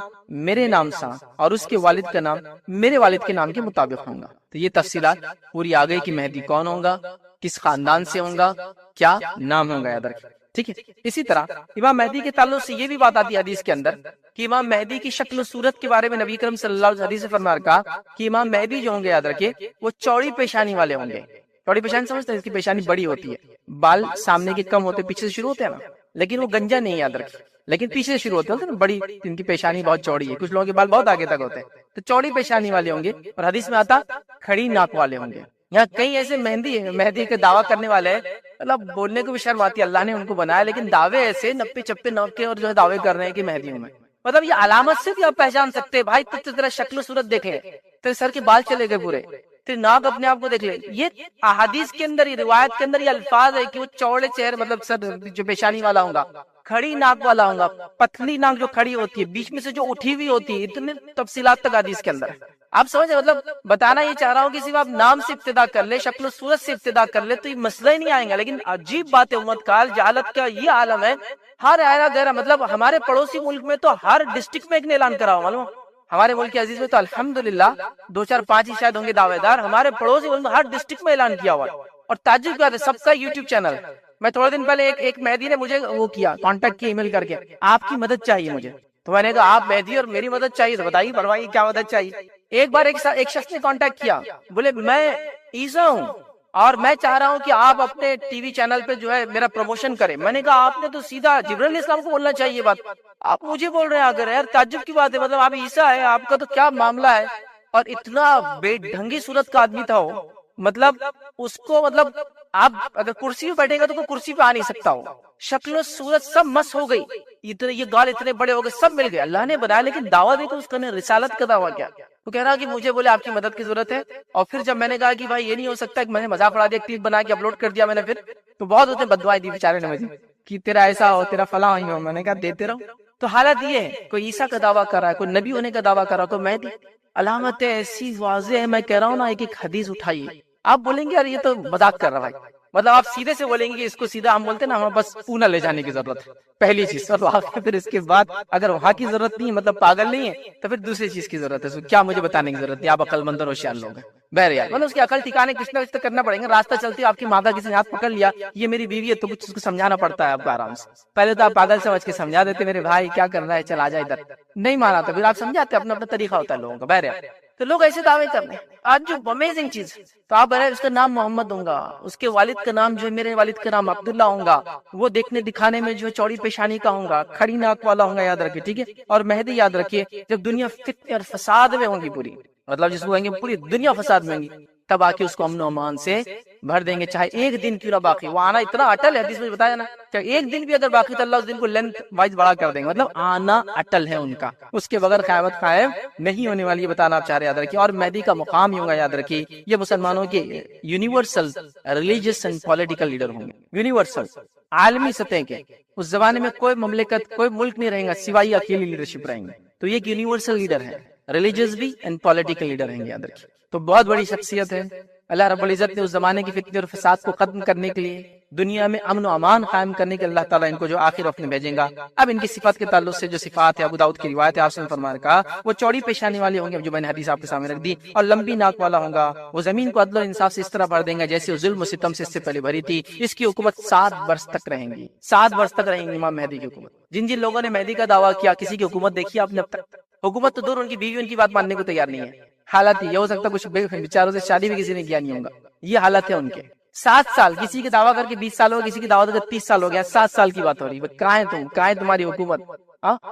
میرے نام سے اور اس کے والد کا نام میرے والد کے نام کے مطابق ہوگا۔ تو یہ تفصیلات پوری آ گئی کہ مہدی کون ہوگا، کس خاندان سے ہوگا، کیا نام ہوگا، یاد رکھیں، ٹھیک ہے۔ اسی طرح امام مہدی کے تعلق سے یہ بھی بات آتی ہے حدیث کے اندر کہ امام مہدی کی شکل و صورت کے بارے میں نبی کریم صلی اللہ علیہ وسلم سے فرمایا کہا کہ امام مہدی جو ہوں گے، یاد رکھیے، وہ چوڑی پیشانی والے ہوں گے۔ چوڑی پیشانی سمجھتے ہیں؟ اس کی پیشانی بڑی ہوتی ہے، بال سامنے کے کم ہوتے، پیچھے سے شروع ہوتے ہیں نا، لیکن وہ گنجا نہیں، یاد رکھیے، لیکن پیچھے سے شروع ہوتے ہیں نا، بڑی، ان کی پیشانی بہت چوڑی ہے، کچھ لوگوں کے بال بہت آگے تک ہوتے ہیں، تو چوڑی پیشانی والے ہوں گے، اور حدیث میں آتا کھڑی ناک والے ہوں گے۔ یہاں کئی ایسے مہدی کے دعویٰ کرنے والے ہیں، مطلب بولنے کو بھی شرم آتی ہے، اللہ نے ان کو بنایا، لیکن دعوے ایسے نپے چپے نوک کے اور جو ہے دعوے کر رہے ہیں کہ مہدی ہوں میں۔ مطلب یہ علامت سے بھی آپ پہچان سکتے ہیں، بھائی تو تیرا شکل و صورت دیکھیں، تیرے سر کے بال چلے گئے پورے، تیرے ناک اپنے آپ کو دیکھ لے۔ یہ احادیث کے اندر، یہ روایت کے اندر یہ الفاظ ہے کہ وہ چوڑے چہرے، مطلب سر جو پیشانی والا ہوگا، کھڑی ناک والا ہوگا، پتلی ناک جو کھڑی ہوتی ہے، بیچ میں سے جو اٹھی ہوئی ہوتی ہے، اتنے تفصیلات تک حدیث کے اندر ہے۔ آپ سمجھے، مطلب بتانا یہ چاہ رہا ہوں کہ صرف آپ نام سے ابتدا کر لے، شکل و صورت سے ابتدا کر لے تو یہ مسئلہ ہی نہیں آئیں گا۔ لیکن عجیب بات ہے، امت کال جہالت کا یہ عالم ہے، ہر ایرا گہرا، مطلب ہمارے پڑوسی ملک میں تو ہر ڈسٹرکٹ میں ایک نے اعلان کرا ہوا، معلوم؟ ہمارے ملک کے عزیز میں تو الحمدللہ 2 4 5 ہی شاید ہوں گے دعوے دار، ہمارے پڑوسی ملک میں ہر ڈسٹرکٹ میں اعلان کیا ہوا ہے، اور تعجب کیا ہے، سب کا یوٹیوب چینل۔ میں تھوڑے دن پہلے ایک مہدی نے مجھے وہ کیا، کانٹیکٹ کیا ای میل کر کے، آپ کی مدد چاہیے مجھے، تو میں نے کہا آپ مہدی اور میری مدد چاہیے، تو بتائیے فرمائیے کیا مدد چاہیے۔ ایک بار ایک شخص نے کانٹیکٹ کیا، بولے میں عیسیٰ ہوں اور میں چاہ رہا ہوں کہ آپ اپنے ٹی وی چینل پہ جو ہے میرا پروموشن کریں۔ میں نے کہا آپ نے تو سیدھا جبرائیل علیہ السلام کو بولنا چاہیے بات، آپ مجھے بول رہے ہیں اگر، یار تعجب کی بات ہے، مطلب آپ عیسیٰ ہے، آپ کا تو کیا معاملہ ہے۔ اور اتنا بے ڈھنگی صورت کا آدمی تھا وہ، مطلب اس کو، مطلب آپ اگر کرسی پہ بیٹھے گا تو کوئی کرسی پہ آ نہیں سکتا ہو، شکل و صورت سب مس ہو گئی، یہ گال اتنے بڑے ہو گئے، سب مل گئے، اللہ نے بنایا، لیکن دعویٰ دیکھو اس کا نے، رسالت کا دعویٰ کیا۔ وہ کہہ رہا کہ مجھے بولے آپ کی مدد کی ضرورت ہے، اور پھر جب میں نے کہا کہ بھائی یہ نہیں ہو سکتا کہ میں نے مذاق اڑا دیا، ایک کلپ بنا کے اپلوڈ کر دیا میں نے، پھر تو بہت ہوتے بددعائیں دی بیچارے نے مجھے کہ تیرا ایسا ہو، تیرا فلاں ہو، میں نے کہا دیتے رہو۔ تو حالت یہ ہے، کوئی عیسیٰ کا دعویٰ کر رہا ہے، کوئی نبی ہونے کا دعویٰ کر رہا ہے، کوئی مہدی، علامتیں ایسی واضح ہے، میں کہہ رہا ہوں نا، ایک ایک حدیث اٹھائیے، آپ بولیں گے یار یہ تو مذاق کر رہا ہے، مطلب آپ سیدھے سے بولیں گے، اس کو سیدھا ہم بولتے ہیں نا، ہمیں بس پونا لے جانے کی ضرورت ہے، پہلی چیز، اور پھر اس کے بعد اگر وہاں کی ضرورت نہیں، مطلب پاگل نہیں ہے، تو پھر دوسری چیز کی ضرورت ہے، کیا مجھے بتانے کی ضرورت ہے، آپ عقل مند اور ہوشیار لوگ ہیں، بہرحال مطلب اس کی عقل ٹھکانے کچھ نہ کچھ تو کرنا پڑے گا، راستہ چلتی ہے آپ کی ماں کسی نے ہاتھ پکڑ لیا، یہ میری بیوی ہے، تو کچھ اس کو سمجھانا پڑتا ہے آپ کو آرام سے، پہلے تو آپ پاگل سمجھ کے سمجھا دیتے، میرے بھائی کیا کر رہا ہے، چل آ جا ادھر، نہیں مانا تو پھر آپ سمجھاتے، اپنا اپنا طریقہ ہوتا ہے لوگوں کا، بہرحال تو لوگ ایسے دعوے کرنے ہیں۔ آج جو امیزنگ چیز، تو آپ بہرحال اس کا نام محمد ہوگا، اس کے والد کا نام جو ہے میرے والد کا نام عبداللہ ہوگا، وہ دیکھنے دکھانے میں جو چوڑی پیشانی کا ہوگا، کھڑی ناک والا ہوگا، یاد رکھیے، ٹھیک ہے۔ اور مہدی یاد رکھیے، جب دنیا فتنے اور فساد میں ہوگی پوری، مطلب جس کو کہیں گے پوری دنیا فساد میں ہوگی، تب آ کے اس کو امن و امان سے بھر دیں گے، چاہے ایک دن کیوں نہ باقی، وہ آنا اتنا اٹل ہے، حدیث میں بتایا نا، کہ ایک دن بھی اگر باقی تو اللہ اس دن کو لینتھ وائز بڑا کر دیں گے، مطلب آنا اٹل ہے ان کا، اس کے بغیر قیامت قائم نہیں ہونے والی، یہ بتانا آپ چاہ رہے، یاد رکھیے۔ اور مہدی کا مقام ہی ہوگا، یاد رکھیے، یہ مسلمانوں کے universal religious and political leader ہوں گے، یونیورسل، عالمی سطح کے، اس زمانے میں کوئی مملکت، کوئی ملک نہیں رہیں گا سوائے اکیلی لیڈرشپ رہیں گے، تو یہ ایک یونیورسل لیڈر ہے، ریلیجیس بھی اینڈ پولیٹیکل لیڈر ہیں، یاد رکھیے۔ تو بہت بڑی شخصیت ہے، اللہ رب العزت نے اس زمانے کی فتنے اور فساد کو ختم کرنے کے لیے، دنیا میں امن و امان قائم کرنے کے اللہ تعالیٰ ان کو جو آخر وقت میں بھیجیں گا۔ اب ان کی صفات کے تعلق سے جو صفات ہے، ابو داؤد کی روایت ہے، آپ نے فرمایا کہا وہ چوڑی پیشانی والے ہوں گے، جو میں نے حدیث آپ کے سامنے رکھ دی، اور لمبی ناک والا ہوگا، وہ زمین کو عدل و انصاف سے اس طرح بھر دیں گا جیسے وہ ظلم و ستم سے اس سے پہلے بھری تھی، اس کی حکومت 7 برس تک رہیں گی، 7 برس تک رہیں گی امام مہدی کی حکومت۔ جن لوگوں نے مہدی کا دعویٰ کیا، کسی کی حکومت دیکھی آپ نے اب تک؟ حکومت تو دور، ان کی بیوی ان کی بات ماننے کو تیار نہیں ہے، حالت یہ ہو سکتا ہے کچھ بیچاروں سے شادی بھی کسی نے کیا نہیں ہوگا، یہ حالت ہے ان کے. 7 سال کسی کی دعویٰ کر کے 20 سال ہو گیا، کسی کی دعویٰ کر کے 30 سال ہو گیا، 7 سال کی بات ہو رہی ہے. کہاں ہے تم، کہاں ہے تمہاری حکومت،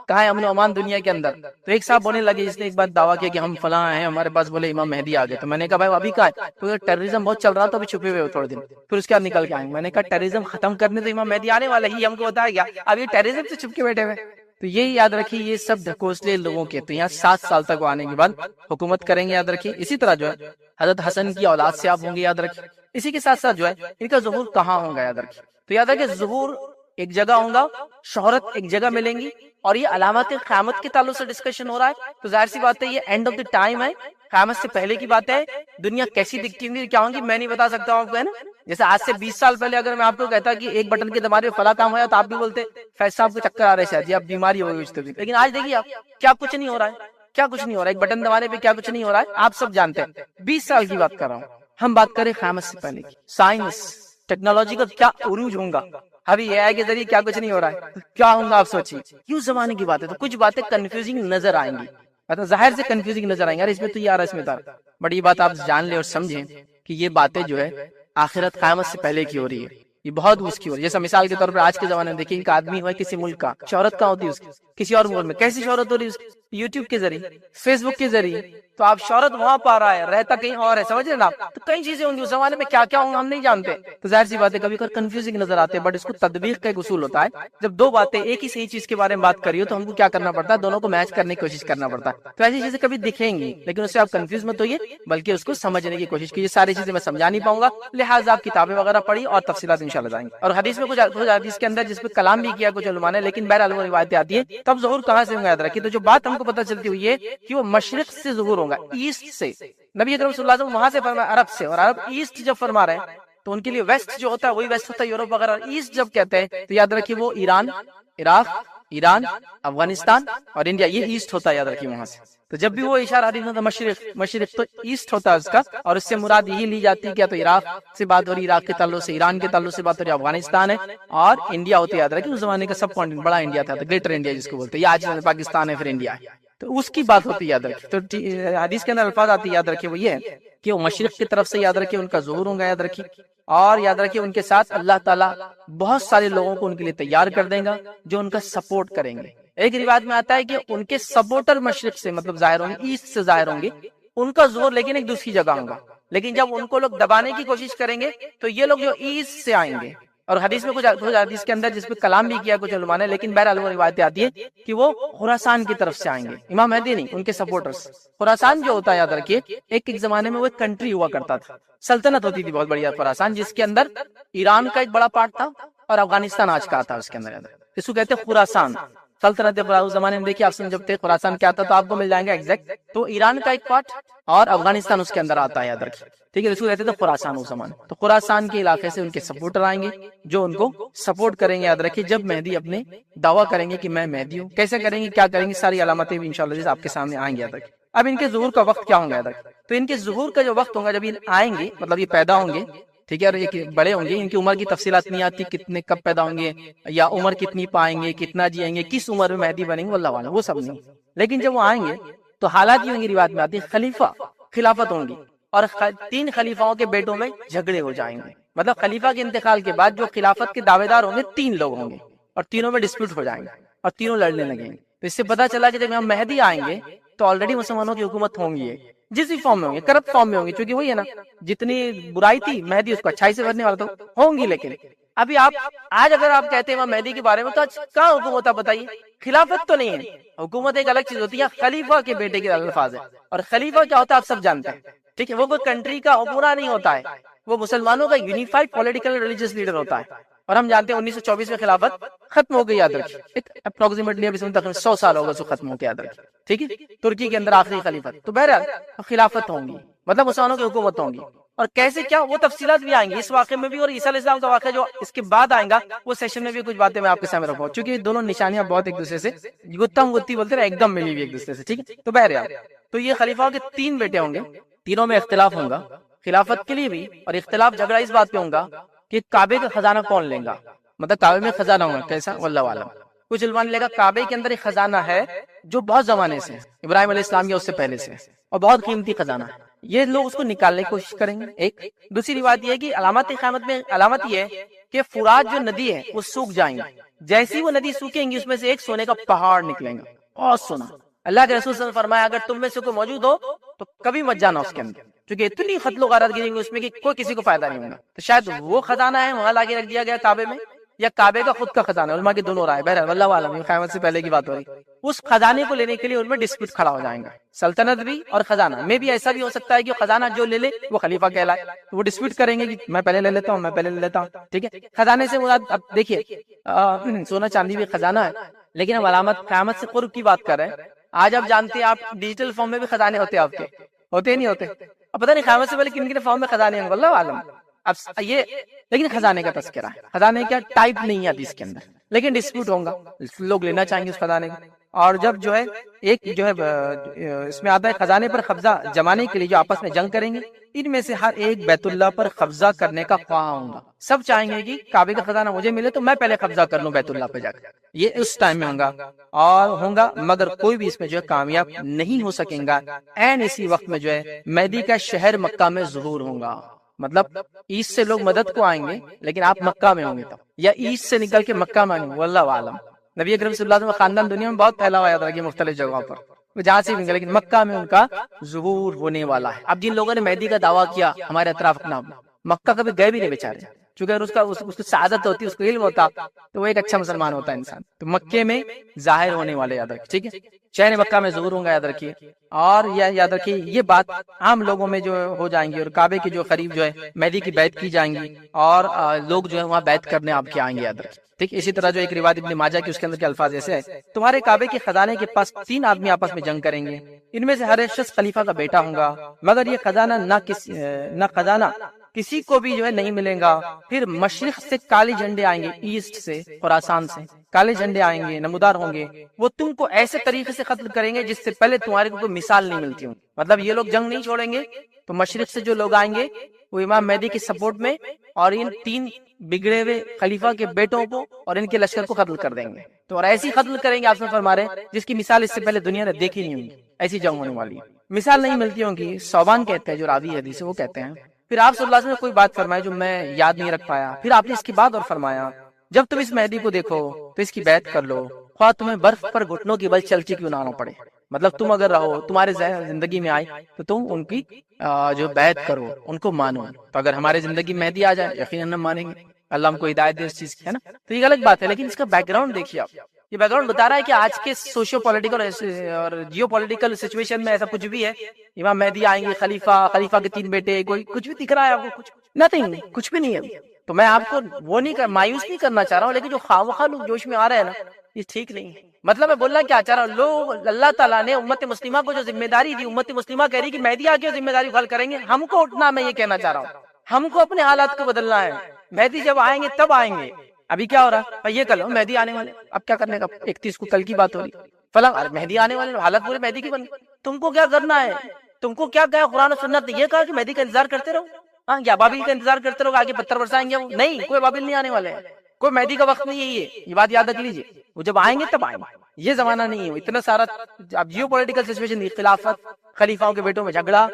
کہاں ہے امن و امان دنیا کے اندر؟ تو ایک صاحب بولنے لگے جس نے ایک بار دعویٰ کیا کہ ہم فلاں ہیں، ہمارے پاس بولے امام مہدی آ گئے. تو میں نے کہا بھائی ابھی کہاں ہے؟ تو ٹیررزم بہت چل رہا تھا، ابھی چھپے ہوئے ہو تھوڑے دن، پھر اس کے بعد نکل کے آئیں گے. میں نے کہا ٹیررزم ختم کرنے تو امام مہدی آنے والا ہی، ہم کو بتایا گیا، اب یہ ٹیررزم سے چھپ کے بیٹھے ہوئے. تو یہی یاد رکھیے یہ سب ڈھکوسلے لوگوں کے. تو یہاں 7 سال تک وہ آنے کے بعد حکومت کریں گے، یاد رکھیے. اسی طرح جو ہے حضرت حسن کی اولاد سے آپ ہوں گے، یاد رکھیے. اسی کے ساتھ ساتھ جو ہے ان کا ظہور کہاں ہوگا، یاد رکھیے. تو یاد رکھیے ظہور ایک جگہ ہوگا، شہرت ایک جگہ ملیں گی، اور یہ علامات قیامت کے تعلق سے ڈسکشن ہو رہا ہے. تو ظاہر سی بات ہے یہ اینڈ آف دی ٹائم ہے، قیامت سے پہلے کی بات ہے. دنیا کیسی دکھتی ہوں گی، کیا ہوں گی، میں نہیں بتا سکتا ہوں آپ کو، ہے نا. جیسے آج سے 20 سال پہلے اگر میں آپ کو کہتا کہ ایک بٹن کے دبانے پہ فلاں کام ہوا تو آپ بھی بولتے فیض صاحب کو چکر آ رہے شاید، جی اب بیماری ہو گئی. لیکن آج دیکھیے آپ کیا کچھ نہیں ہو رہا ہے، کیا کچھ نہیں ہو رہا ہے، ایک بٹن دبانے پہ کیا کچھ نہیں ہو رہا ہے، آپ سب جانتے ہیں. 20 سال کی بات کر رہا ہوں. ہم بات کریں قیامت سے پہلے کی. سائنس ٹیکنالوجی کا کیا عروج ہوگا، ابھی اے آئی کے ذریعے کیا کچھ نہیں ہو رہا ہے، کیا ہوگا آپ سوچیے. کیوں زمانے کی بات ہے تو کچھ باتیں کنفیوزنگ نظر آئیں گی، مطلب ظاہر سے کنفیوزنگ نظر آئیں گے، یار اس میں تو یہ آ رہا ہے، اس میں تھا. بٹ یہ بات آپ جان لیں اور سمجھیں کہ یہ باتیں جو ہے آخرت قیامت سے پہلے کی ہو رہی ہے، یہ بہت اس کی ہو رہی ہے. جیسا مثال کے طور پر آج کے زمانے میں دیکھیں ایک آدمی ہوا کسی ملک کا، شہرت کہاں ہوتی ہے اس کی، کسی اور ملک میں. کیسی شہرت ہو رہی ہے اس کی؟ یوٹیوب کے ذریعے، فیس بک کے ذریعے. تو آپ شہرت وہاں پا رہا ہے، رہتا کہیں اور ہے، سمجھ رہے نا آپ. تو کئی چیزیں ہوں گی اس زمانے میں، کیا کیا ہوں ہم نہیں جانتے. تو ظاہر سی بات ہے کبھی کبھی کنفیوزنگ نظر آتے ہیں، بٹ اس کو تطبیق کا ایک اصول ہوتا ہے. جب دو باتیں ایک ہی صحیح چیز کے بارے میں بات کری ہو تو ہم کو کیا کرنا پڑتا ہے، دونوں کو میچ کرنے کی کوشش کرنا پڑتا ہے. تو ایسی چیزیں کبھی دکھیں گی لیکن اس سے آپ کنفیوز مت ہوئیے، بلکہ اس کو سمجھنے کی کوشش کیجیے. ساری چیزیں میں سمجھا نہیں پاؤں گا، لہٰذا آپ کتابیں وغیرہ پڑھی اور تفصیلات انشاءاللہ جائیں گے. اور حدیث میں کچھ حدیث کے اندر جس پہ کلام بھی کیا کچھ علماء نے، لیکن بہرحال وہ روایتیں آتی ہے. تب ظہور کہاں سے ہوگا یاد رکھیے. تو جو بات ہم کو پتہ چلتی ہوئی ہے کہ وہ مشرق سے ظہور ہوگا، ایسٹ سے. نبی اکرم صلی اللہ علیہ وسلم وہاں سے فرمایا عرب سے، اور عرب ایسٹ جب فرما رہے ہیں تو ان کے لیے ویسٹ جو ہوتا ہے وہی ویسٹ ہوتا ہے، یورپ وغیرہ. ایسٹ جب کہتے ہیں تو یاد رکھیے وہ ایران، عراق، ایران، افغانستان اور انڈیا، یہ ایسٹ ہوتا ہے، یاد رکھیے وہاں سے. تو جب بھی وہ اشارہ حدیث ہوتا ہے مشرق، مشرق تو ایسٹ ہوتا ہے اس کا، اور اس سے مراد یہی لی جاتی ہے کیا تو عراق سے بات ہو رہی، عراق کے تعلق سے، ایران کے تعلق سے بات ہو رہی، افغانستان ہے اور انڈیا ہوتی ہے. یاد رکھیے اس زمانے کا سب کانٹینٹ بڑا انڈیا تھا، گریٹر انڈیا جس کو بولتے ہیں، یہ آج پاکستان ہے پھر انڈیا ہے. تو اس کی بات ہوتی ہے، یاد رکھیے. تو حدیث کے اندر الفاظ آتی ہے، یاد رکھیے وہ یہ ہے کہ وہ مشرق کی طرف سے، یاد رکھیے ان کا ظہور ہوگا، یاد رکھیے. اور یاد رکھیے ان کے ساتھ اللہ تعالیٰ بہت سارے لوگوں کو ان کے لیے تیار کر دے گا جو ان کا سپورٹ کریں گے. ایک روایت میں آتا ہے کہ ان کے سپورٹر مشرق سے مطلب ظاہر ہوں گے، ایسٹ سے ظاہر ہوں گے، ان کا ظہور لیکن ایک دوسری جگہ ہوگا. لیکن جب ان کو لوگ دبانے کی کوشش کریں گے تو یہ لوگ جو ایسٹ سے آئیں گے. اور حدیث میں کچھ حدیث کے اندر جس پہ کلام بھی کیا کچھ علماء نے، لیکن بہرحال وہ روایتیں آتی ہے کہ وہ خراسان کی طرف سے آئیں گے. امام مہدی نہیں، ان کے سپورٹرز. خراسان جو ہوتا ہے یاد رکھیے ایک زمانے میں وہ ایک کنٹری ہوا کرتا تھا، سلطنت ہوتی تھی بہت بڑی خراسان، جس کے اندر ایران کا ایک بڑا پارٹ تھا اور افغانستان آج کا آتا ہے اس کے اندر. اس کو کہتے ہیں خراسان سلطنت. اس زمانے میں دیکھیے آپ جب تھے خراسان کیا تھا تو آپ کو مل جائیں گے ایگزیکٹ. تو ایران کا ایک پارٹ اور افغانستان اس کے اندر آتا ہے، یاد رکھیے. ٹھیک ہے، اس کو کہتے تھے خراسان اس زمانے. تو خراسان کے علاقے سے ان کے سپورٹر آئیں گے جو ان کو سپورٹ کریں گے. یاد رکھیے جب مہدی اپنے دعویٰ کریں گے کہ میں مہدی ہوں، کیسے کریں گے، کیا کریں گے، ساری علامتیں بھی انشاءاللہ آپ کے سامنے آئیں گے. یاد رکھیے اب ان کے ظہور کا وقت کیا ہوگا، یاد رکھیے. تو ان کے ظہور کا جو وقت ہوگا جب یہ آئیں گے، مطلب یہ پیدا ہوں گے، ٹھیک ہے، اور یہ بڑے ہوں گے. ان کی عمر کی تفصیلات نہیں آتی، کتنے کب پیدا ہوں گے یا عمر کتنی پائیں گے، کتنا جیئیں گے، کس عمر میں مہدی بنیں گے، واللہ اعلم، وہ سب نہیں. لیکن جب وہ آئیں گے تو حالات یہ ہوں گی، روایت میں آتی ہے خلیفہ خلافت ہوں گی، اور 3 خلیفاؤں کے بیٹوں میں جھگڑے ہو جائیں گے. مطلب خلیفہ کے انتقال کے بعد جو خلافت کے دعوے دار ہوں گے 3 لوگ ہوں گے، اور تینوں میں ڈسپیوٹ ہو جائیں گے اور تینوں لڑنے لگیں گے. تو اس سے پتا چلا کہ جب ہم مہدی آئیں گے تو آلریڈی مسلمانوں کی حکومت ہوں گی، جس بھی فارم میں ہوں گے، کرپٹ فارم میں ہوں گے، چونکہ وہی ہے نا جتنی برائی تھی مہدی اس کو اچھائی سے بھرنے والا تو ہوں گی. لیکن ابھی آپ آج اگر آپ کہتے ہیں امام مہدی کے بارے میں تو آج کہاں حکومت ہے بتائیے. خلافت تو نہیں ہے، حکومت ایک الگ چیز ہوتی ہے. خلیفہ کے بیٹے کے الفاظ ہے، اور خلیفہ کیا ہوتا ہے آپ سب جانتے ہیں. ٹھیک ہے، وہ کوئی کنٹری کا پورا نہیں ہوتا ہے، وہ مسلمانوں کا یونیفائڈ پولیٹیکل ریلیجیس لیڈر ہوتا ہے. اور ہم جانتے ہیں 1924 میں خلافت ختم ہو گئی، یاد رکھیے. اپروکسیمیٹلی ابھی تقریباً 100 سال ہوگا سو ختم ہو کے، یاد رکھیے. ٹھیک ہے، ترکی کے اندر آخری خلیفت. تو بہرحال خلافت ہوں گی، مطلب مسلمانوں کی حکومت ہوں گی. اور کیسے کیا وہ تفصیلات بھی آئیں گی اس واقعے میں بھی، اور عیسیٰ علیہ السلام کا واقعہ جو اس کے بعد آئے گا وہ سیشن میں بھی کچھ باتیں میں آپ کے سامنے رکھوں گا، چونکہ دونوں نشانیاں بہت ایک دوسرے سے گتم گتی بولتے ہیں ایک دم ملی ہوئی ایک دوسرے سے. ٹھیک ہے، تو بہرحال تو یہ خلیفہ کے 3 بیٹے ہوں گے، تینوں میں اختلاف ہوگا خلافت کے لیے بھی. اور اختلاف جھگڑا اس بات پہ ہوگا کہ کعبے کا خزانہ کون لے گا، مطلب کعبے میں خزانہ ہوگا کیسا، واللہ اعلم. کچھ علماء نے لکھا کعبے کے اندر ایک خزانہ ہے جو بہت زمانے سے ابراہیم علیہ السلام یا اس سے پہلے سے اور بہت قیمتی خزانہ ہے، یہ لوگ اس کو نکالنے کی کوشش کریں گے۔ ایک دوسری روایت یہ ہے کہ علامات قیامت میں علامت یہ ہے کہ فرات جو ندی ہے وہ سوکھ جائیں گے، جیسی وہ ندی سوکھیں گی اس میں سے ایک سونے کا پہاڑ نکلیں گا، بہت سونا۔ اللہ کے رسول صلی اللہ علیہ وسلم نے فرمایا اگر تم میں سے کوئی موجود ہو تو کبھی مت جانا اس کے اندر، کیونکہ اتنی قتل و غارت گری ہوئی اس میں کہ کوئی کسی کو فائدہ نہیں ہوگا۔ تو شاید وہ خزانہ ہے وہاں لا کے رکھ دیا گیا کعبے میں، یا کعبے کا خود کا خزانہ ہے، علماء کے دونوں رائے، بہرحال واللہ عالم، قیامت سے پہلے کی بات ہو رہی۔ اس خزانے کو لینے کے لیے ان میں ڈسپیوٹ کھڑا ہو جائیں گا، سلطنت بھی اور خزانہ میں بھی۔ ایسا بھی ہو سکتا ہے کہ خزانہ جو لے لے وہ خلیفہ کہلائے، وہ ڈسپیوٹ کریں گے کہ میں پہلے لے لیتا ہوں، میں پہلے لے لیتا ہوں، ٹھیک ہے۔ خزانے سے مراد اب دیکھیے سونا چاندی بھی خزانہ ہے، لیکن ہم علامت قیامت سے قرب کی بات کر رہے ہیں۔ آج آپ جانتے ہیں آپ ڈیجیٹل فارم میں بھی خزانے ہوتے ہیں، آپ کے ہوتے ہی نہیں ہوتے؟ اب پتہ نہیں قیامت سے پہلے کن کن فارم میں خزانے ہیں، واللہ عالم۔ اب یہ لیکن خزانے کا تذکرہ ہے، خزانے کا ٹائپ نہیں ہے حدیث کے اندر، لیکن ڈسپیوٹ ہوگا، لوگ لینا چاہیں گے اس خزانے کو۔ اور جب جو ہے ایک جو ہے اس میں آتا ہے خزانے پر قبضہ جمانے کے لیے جو آپس میں جنگ کریں گے، ان میں سے ہر ایک بیت اللہ پر قبضہ کرنے کا خواہاں ہوگا۔ سب چاہیں گے کہ کعبے کا خزانہ مجھے ملے تو میں پہلے قبضہ کر لوں بیت اللہ پہ جا کر، یہ اس ٹائم میں ہوگا، مگر کوئی بھی اس میں جو ہے کامیاب نہیں ہو سکیں گا۔ این اسی وقت میں جو ہے مہدی کا شہر مکہ میں ظہور ہوگا، مطلب ایسٹ سے لوگ مدد کو آئیں گے لیکن آپ مکہ میں ہوں گے تب، یا ایسٹ سے نکل کے مکہ میں آئیں گے، واللہ عالم۔ نبی اکرم صلی اللہ علیہ وسلم کا خاندان دنیا میں بہت پھیلا ہوا ہے مختلف جگہوں پر، وہ جہاں سے بھی، لیکن مکہ میں ان کا ظہور ہونے والا ہے۔ اب جن لوگوں نے مہدی کا دعویٰ کیا ہمارے اطراف کے نام، مکہ کبھی گئے بھی نہیں بیچارے، چونکہ اگر اس کو سعادت ہوتی، اس کو علم ہوتا تو وہ ایک اچھا مسلمان ہوتا ہے انسان۔ تو مکے میں ظاہر ہونے والے یاد رکھیے، ٹھیک ہے، شہر مکہ میں ظہور ہوں گا، یاد رکھیے۔ اور یاد رکھیے یہ بات عام لوگوں میں جو ہو جائیں گی، اور کعبے کے جو قریب جو ہے مہدی کی بیعت کی جائیں گی، اور لوگ جو ہے وہاں بیعت کرنے آپ کے آئیں گے، یاد رکھیے، ٹھیک۔ اسی طرح جو ایک روایت ابن ماجہ کی، اس کے اندر کے الفاظ ایسے ہے، تمہارے کعبے کے خزانے کے پاس 3 آدمی آپس میں جنگ کریں گے، ان میں سے ہر ایک شخص خلیفہ کا بیٹا ہوگا، مگر یہ خزانہ نہ خزانہ کسی کو بھی جو ہے نہیں ملے گا۔ پھر مشرق سے کالے جھنڈے آئیں گے، ایسٹ سے خراسان سے کالے جھنڈے آئیں گے، نمودار ہوں گے، وہ تم کو ایسے طریقے سے قتل کریں گے جس سے پہلے تمہارے کو کوئی مثال نہیں ملتی ہوں۔ مطلب یہ لوگ جنگ نہیں چھوڑیں گے، تو مشرق سے جو لوگ آئیں گے وہ امام مہدی کی سپورٹ میں، اور ان 3 بگڑے ہوئے خلیفہ کے بیٹوں کو اور ان کے لشکر کو قتل کر دیں گے، تو اور ایسی قتل کریں گے، آپ سے فرما رہے ہیں جس کی مثال اس سے پہلے دنیا نے دیکھی نہیں ہوگی، ایسی جنگ ہونے والی ہے، مثال نہیں ملتی ہوگی۔ صوبان کہتے ہیں جو راوی حدیث ہے، وہ کہتے ہیں پھر آپ صلی اللہ علیہ وسلم نے کوئی بات فرمائی جو میں یاد نہیں رکھ پایا، پھر آپ نے اس کی بات اور فرمایا، جب تم اس مہدی کو دیکھو تو اس کی بیعت کر لو، خواہ تمہیں برف پر گھٹنوں کی بل چلچی کیوں نہ آنا پڑے، مطلب تم اگر رہو، تمہارے زندگی میں آئی تو تم ان کی جو بیعت کرو، ان کو مانو، تو اگر ہمارے زندگی میں مہدی آ جائے یقیناً ہم مانیں گے، اللہ ہم کو ہدایت دے اس چیز کی، ہے نا۔ تو یہ الگ بات ہے، لیکن اس کا بیک گراؤنڈ دیکھیے آپ، یہ بیک گراؤنڈ بتا رہا ہے کہ آج کے سوشیو پولیٹیکل اور جیو پولیٹیکل سچویشن میں ایسا کچھ بھی ہے، امام مہدی آئیں گے، خلیفہ کے 3 بیٹے، کوئی کچھ بھی دکھ رہا ہے آپ کو؟ کچھ نتھنگ، کچھ بھی نہیں ہے۔ تو میں آپ کو وہ نہیں مایوس نہیں کرنا چاہ رہا ہوں، لیکن جو خواہ لوگ جوش میں آ رہے ہیں نا، یہ ٹھیک نہیں ہے۔ مطلب میں بولنا کیا چاہ رہا ہوں، لوگ اللہ تعالیٰ نے امت مسلمہ کو جو ذمہ داری دی، امت مسلمہ کہہ رہی کہ مہدی آ کے ذمہ داری حل کریں گے، ہم کو اٹھنا، میں یہ کہنا چاہ رہا ہوں، ہم کو اپنے حالات کو بدلنا ہے۔ مہدی جب آئیں گے تب آئیں گے، ابھی کیا ہو رہا ہے بھائی، یہ کل مہدی آنے والے، اب کیا کرنے کا، 31 کو کل کی بات ہو رہی، فلاں مہدی آنے والے، حالت پورے مہدی کی بن گئی، تم کو کیا کرنا ہے؟ تم کو کیا کہا قرآن و سنت نے؟ یہ کہا کہ مہدی کا انتظار کرتے رہو، ہاں، یا بابل کا انتظار کرتے رہو، آگے پتھر برسائیں گے وہ؟ نہیں، کوئی بابل نہیں آنے والے ہیں، کوئی مہدی کا وقت نہیں ہے، یہ بات یاد رکھ لیجیے، وہ جب آئیں گے تب آئیں گے، یہ زمانہ نہیں ہے۔ اتنا سارا اب جیو پولیٹیکل سچویشن، خلافت، خلیفاؤں کے بیٹوں میں جھگڑا،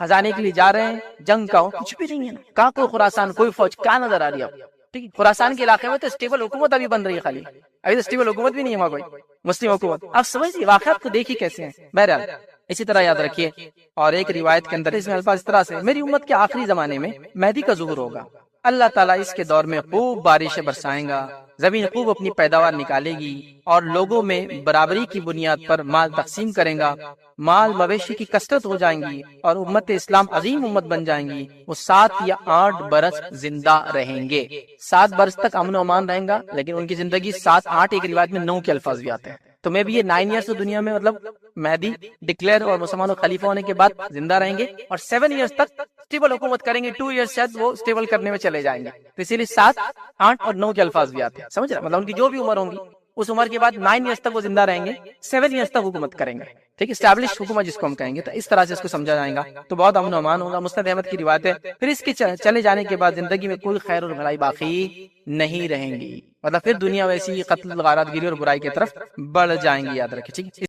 خزانے کے لیے جا رہے ہیں، جنگ کا کچھ بھی نہیں ہے نا، کہاں کوئی خراسان، کوئی فوج، کیا نظر آ رہی ہے آپ؟ ٹھیک ہے، خراسان کے علاقے میں تو اسٹیبل حکومت ابھی بن رہی ہے، خالی ابھی تو اسٹیبل حکومت بھی نہیں ہے وہاں، کوئی مسلم حکومت۔ آپ سمجھیے واقعات کو دیکھیے کیسے ہیں۔ بہرحال اسی طرح یاد رکھیے، اور ایک روایت کے اندر اس میں الفاظ اس طرح سے، میری امت کے آخری زمانے میں مہدی کا ظہور ہوگا، اللہ تعالیٰ اس کے دور میں خوب بارشیں برسائیں گا، زمین خوب اپنی پیداوار نکالے گی، اور لوگوں میں برابری کی بنیاد پر مال تقسیم کریں گا، مال مویشی کی کثرت ہو جائیں گی، اور امت اسلام عظیم امت بن جائیں گی۔ وہ 7 یا 8 برس زندہ رہیں گے، 7 برس تک امن و امان رہیں گا، لیکن ان کی زندگی 7 8، ایک روایت میں 9 کے الفاظ بھی آتے ہیں۔ تو میں بھی یہ 9 ایئرس دنیا میں، مطلب مہدی ڈکلیئر اور مسلمانوں خلیفہ ہونے کے بعد زندہ رہیں گے، اور 7 ایئرس تک اسٹیبل حکومت کریں گے، 2 ایئرس شاید وہ اسٹیبل کرنے میں چلے جائیں گے، تو اسی لیے 7 8 اور 9 کے الفاظ بھی آتے ہیں، سمجھ رہے؟ مطلب ان کی جو بھی عمر ہوں گی اس عمر کے بعد 9 ایئرس تک وہ زندہ رہیں گے، 7 ایئرس تک حکومت کریں گے، ٹھیک، اسٹیبلش حکومت جس کو ہم کہیں گے، تو اس طرح سے اس کو سمجھا جائے گا، تو بہت امن و امان ہوگا۔ مسند احمد کی روایت ہے، پھر اس کے چلے جانے کے بعد زندگی میں کوئی خیر اور بھلائی باقی نہیں رہیں گی، مطلب پھر دنیا ویسی قتل، غارت گیری اور برائی کی طرف بڑھ جائیں گی، یاد رکھیں، ٹھیک۔